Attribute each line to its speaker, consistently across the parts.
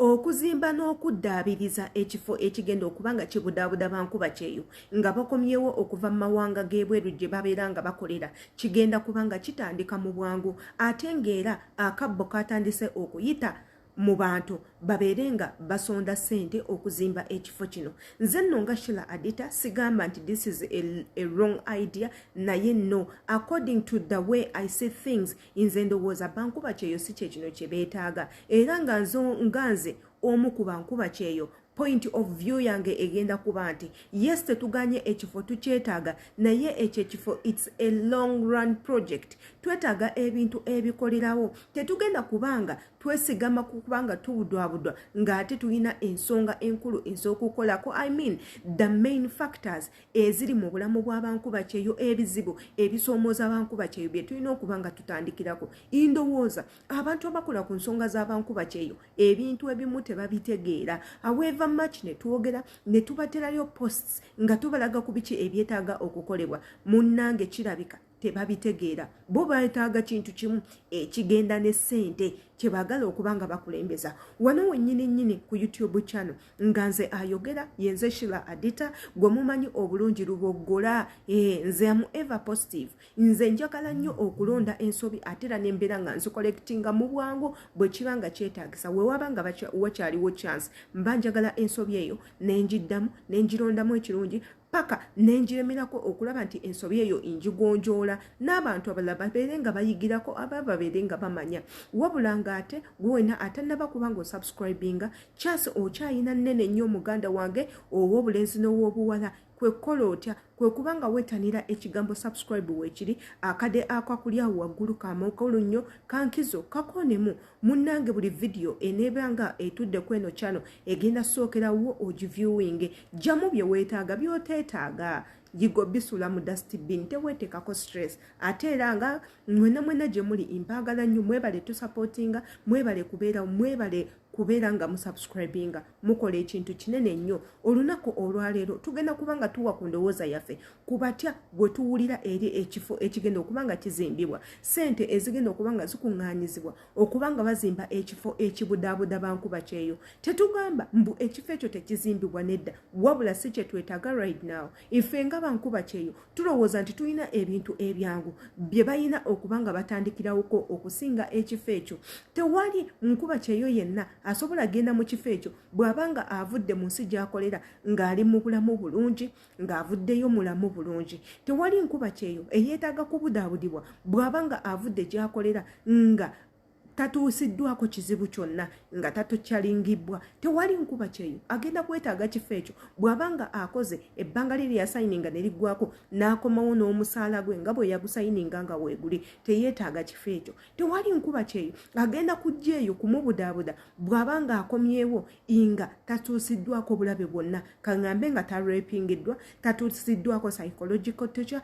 Speaker 1: okuzimba n'okuddaabiriza ekifo ekigenda okubanga kibudaabuda bankuba kyeyo nga bakomyewo okuva mu mawanga g'ebweru gye babeera nga bakolera kigenda kubanga kitandika mu bwangu ate ng'era akabbo katandise okuyita mu bantu babeere nga basonda ssente okuzimba ekifo kino. Nze nno nga Sheila Adita sigamba nti this is a wrong idea naye no, according to the way I see things, nze ndowooza bankuba kyeyo si kye kino kye beetaaga era nga nze omu ku bankuba kyeyo point of view yange egenda kuba nti yes tetuganye ekifo tukyetaaga naye ekifo it's a long run project twetaaga ebintu ebikolerawo tetugenda kubanga twesigama kubanga tubudwabudwa ng'ate tulina ensonga enkulu ez'okukolako I mean the main factors eziri mu bulamu bw'abankuba kyeyo ebizibu ebisoomooza abankuba kyeyo bye tulina okubanga tutandikirako indowooza abantu abakola ku nsonga z'abankuba kyeyo ebintu ebimu tebabitegeera however much ne twogera ne tubaterayo posts nga tubalaga ku biki ebyetaaga okukolebwa munnange kirabika tebabitegeera bo baetaaga kintu kimu ekigenda ne ssente kyebagala okubanga bakulembeza wano wennyini ku YouTube channel nga nze ayogera yenze Sheila Adita gwe mumanyi obulungi luboggola nze mu ever positive nze njagala nnyo okulonda ensobi atera n'embeera nga nzikollectinga mu bwangu bwe kibanga kyetaagisa we wabanga wakyaliwo chance mba njagala ensobi eyo nenjiddamu nenjirondamu ekirungi paka nenjiremerako okulaba nti ensobi eyo injigonjoola n'abantu abalala babeere nga bayigirako aba babeere nga bamanya wabula ng'ate gwena atannaba kubanga osubscribinga chance okyayina nnene nnyo muganda wange ow'obulenzi n'ow'obuwala kwekola otya kwe kubanga wetanira ekigambo subscribe weekiri akade akakulya waggulu kamakulu nnyo kankizo kakonemu munnange buli video enebanga etudde kweno channel egenda sookerawo ogiviewing jamu bye weetaaga byoteetaaga yigo bisula mu dustbin tewetekako stress ate era nga mwena gye muli impagala nnyo mwebale tusupportinga mwebale kubeera nga musubscribinga mukola ekintu kinene nnyo olunaku olwaleero tugenda kubanga tuwa ku ndowooza yaffe kubatya bwe tuwulira eri ekifo ekigenda okubanga kizimbibwa ssente ezigenda okubanga zikuŋŋaanyizibwa okubanga bazimba ekifo ekibudaabuda bankuba kyeyo tetugamba mbu ekifo ekyo tekizimbibwa nedda wabula si kye twetaaga right now ife nga bankuba kyeyo tulowooza nti tulina ebintu ebyangu bye bayina okubanga batandikirawoko okusinga ekifo ekyo tewali nkuba kyeyo yenna asobola genda mu kifo ekyo bw'abanga avudde mu nsi gy'akolera ng'ali mu bulamu bulungi ng'avuddeyo mulamu bulungi tewali nkuba kyeyo eyeetaaga kubudaabudibwa bw'abanga avudde gy'akolera nga tatuusiddwako kizibu kyonna nga tatokyalingibwa tewali nkuba kyeyo agenda kwetaaga kifo ekyo bw'abanga akoze ebbanga lye lyasayininga ne liggwako n'akomawo n'omusaala gwe nga bwe yagusayininga nga weeguli teyeetaaga kifo ekyo tewali nkuba kyeyo agenda kujja eyo kumubudaabuda bw'abanga akomyewo nga tatuusiddwako bulabe bwonna kaŋŋambe nga tarepingiddwa tatuusiddwako psychological torture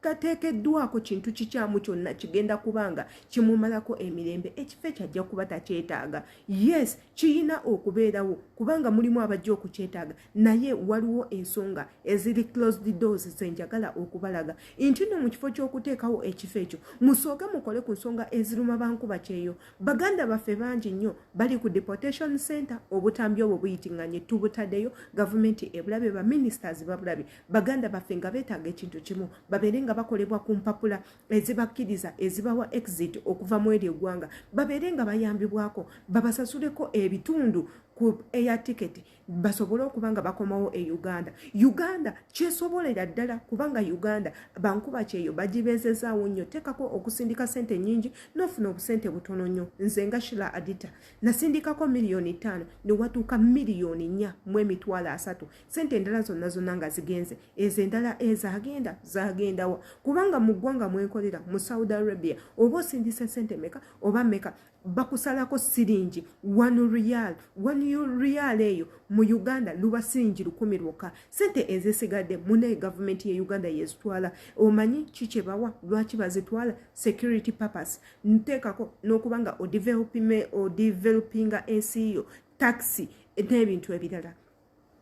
Speaker 1: tateekeddwako kintu kikyamu kyonna kigenda kubanga kimumalako emirembe ekifo kyajja kuba takyetaaga yes kiyina okubeerawo kubanga mulimu abajja okukyetaaga naye waliwo ensonga eziri closed doors zenjagala okubalaga nti no mu kifo ky'okuteekawo ekifo ekyo musooke mukole ku nsonga eziruma bankuba kyeyo baganda baffe bangi nnyo bali ku deportation center obutambi obwo buyitiŋŋanye tubutaddeyo gavumenti ebulabe ba ministers babulabe baganda baffe nga beetaaga ekintu kimu babeere nga bakolebwa ku mpapula ezibakkiriza ezibawa exit okuva mu eri eggwanga babeere nga bayambibwako babasasuleko ebitundu ku air ticket basobole okubanga bakomawo e Uganda kyesobolera ddala kubanga Uganda bankuba kyeyo bagibezezaawo nnyo tekako okusindika sente nnyingi n'ofuna obusente butono nnyo nze nga Sheila Adita nasindikako $5,000,000 ne watuuka $4,300,000 sente endala zonna nga zigenze ezo endala zagendawa kubanga mu ggwanga mwenkolera mu Saudi Arabia oba osindise sente meka oba meka bakusalako siringi $1 eyo mu Uganda luba siringi 10 lwokka sente ezisigadde mune gavumenti ye Uganda yezitwala omanyi kiki bawa lwaki bazitwala security purpose nteekako n'okubanga odevelopinga ensi yo taxi n'ebintu ebirala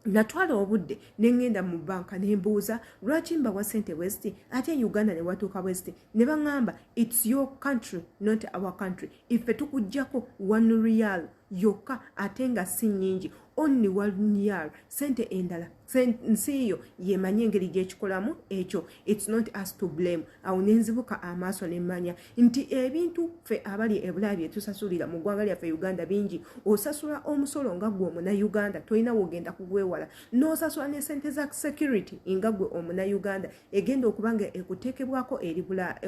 Speaker 1: natwala obudde nengenda mu banka nembuuza lwaki mbawa sente west ate Uganda ne watuuka west ne baŋŋamba it's your country not our country ife tukujjako $1 yokka ate nga si nnyingi only 1 year sente endala nsi yo yemanye engeri gyekikolamu ekyo. It's not us to blame. Awo nenzibuka amaaso nemmanya nti ebintu ffe abali ebulaaya bye tusasulira mu ggwanga lyaffe Uganda bingi. Osasula omusolo nga gwe Omunayuganda tolina wogenda kugwewala, n'osasula ne sente za security nga gwe Omunayuganda egenda okuba nga ekuteekebwako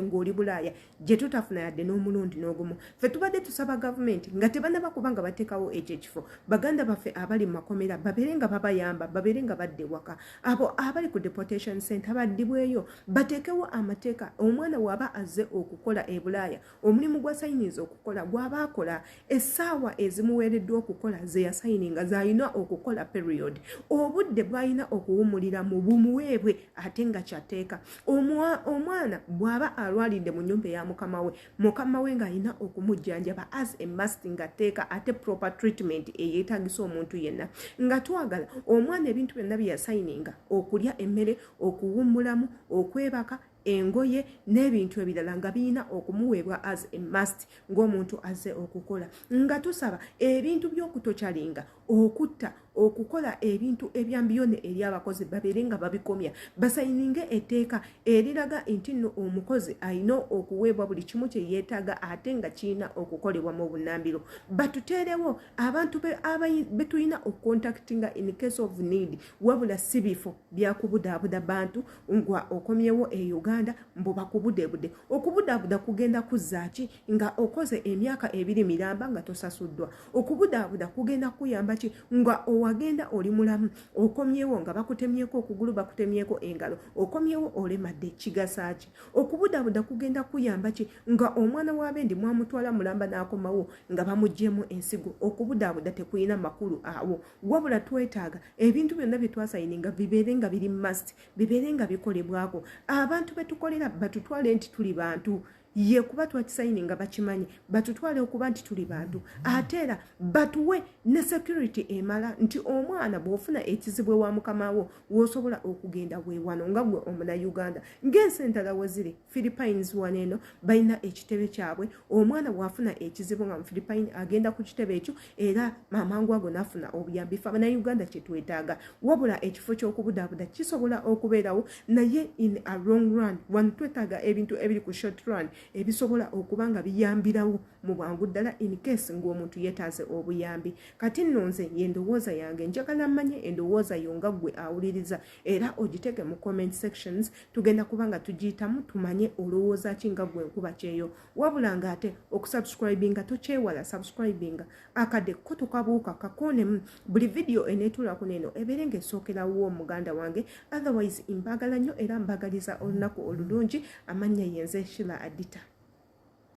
Speaker 1: ng'oli bulaaya gye tutafuna yadde n'omulundi n'ogumu. Ffe tubadde tusaba gavumenti nga tebannaba kuba nga bateekawo ekyo ekifo baganda baffe abali mu makomera babeere nga babayamba, babeere nga badde waka. Abo abali ku deportation center baddibweyo bateekewo amateeka. Omwana waba azze okukola ebulaaya omulimu gwa sayiniza okukola gwaba akola essaawa ezimuweereddwa okukola ze yasayininga z'alina okukola period. Obudde bw'alina okuwumulira mu bumuweebwe ate nga kyateeka. Omwana bw'aba alwalidde mu nnyumba ya mukama we ng'alina okumujjanjaba as a must nga teeka ate proper treatment eyeetagisa omuntu yenna. Nga twagala omwana ebintu byonna bye yasayininga okulya emmere, okuwummulamu, okwebaka, engoye n'ebintu ebirala nga birina okumuweebwa as a must ng'omuntu azze okukola. Nga tusaba ebintu by'okutokyalinga, okutta, okukola ebintu ebyambiyone eri abakozi babeere nga babikomya. Basayininge etteeka eriraga nti nno omukozi alina okuweebwa buli kimu kye yeetaaga ate nga kirina okukolebwa mu bunnambiro. Batuteerewo abantu be tulina okukontaktinga in case of need, wabula si bifo byakubudaabuda bantu ngwa okomyewo e Uganda mbu bakubuddeebudde. Okubudaabuda kugenda kuzzaaki nga okoze emyaka 2 miramba nga tosasuddwa. Okubudaabuda kugenda kuyamba ki nga wagenda oli mulamu okomyewo nga bakutemyeko okugulu, bakutemyeko engalo, okomyewo olemadde kigasa ki? Okubudaabuda kugenda kuyamba ki nga omwana w'abendi mwamutwala mulamba n'akomawo nga bamuggyemu ensigo? Okubudaabuda tekuyina makulu awo, wabula twetaaga ebintu byonna bye twasayininga bibeere nga biri must, bibeere nga bikolebwako. Abantu betukolera batutwale nti tuli bantu, ye kuba twakisayininga bakimanyi, batutwale okuba nti tuli bantu. Ate era batuwe ne security emala nti omwana bw'ofuna ekizibwe wa mukamawo w'osobola okugenda weewano nga gwe Omunayuganda. Ng'ensi endala we ziri Philippines waneeno balina ekitebe kyabwe, omwana bw'afuna ekizibu nga mu Philippine agenda ku kitebe ekyo era amangu ago n'afuna obuyambi. Ffe Abannayuganda kye twetaaga, wabula ekifo ky'okubudaabuda kisobola okubeerawo naye in a long run. Wano twetaaga ebintu ebiri ku short run ebisobola okuba nga biyambirawo mu bwangu ddala in case ng'omuntu yeetaaze obuyambi. Kati nno nze y'endowooza yange, njagala mmanye endowooza yo nga ggwe awuliriza era ogitege mu comment sections. Tugenda kuba nga tugiyitamu tumanye olowooza ki nga ggwe nkuba kyeyo. Wabula ng'ate okusubscribinga tokyewala, subscribinga akadde ko tukabuuka kakoonemu buli video eneetulako neno ebeere ng'esookerawo muganda wange. Otherwise mbagala nnyo era mbagaliza olunaku olulungi. Amannya yenze Shila Adita.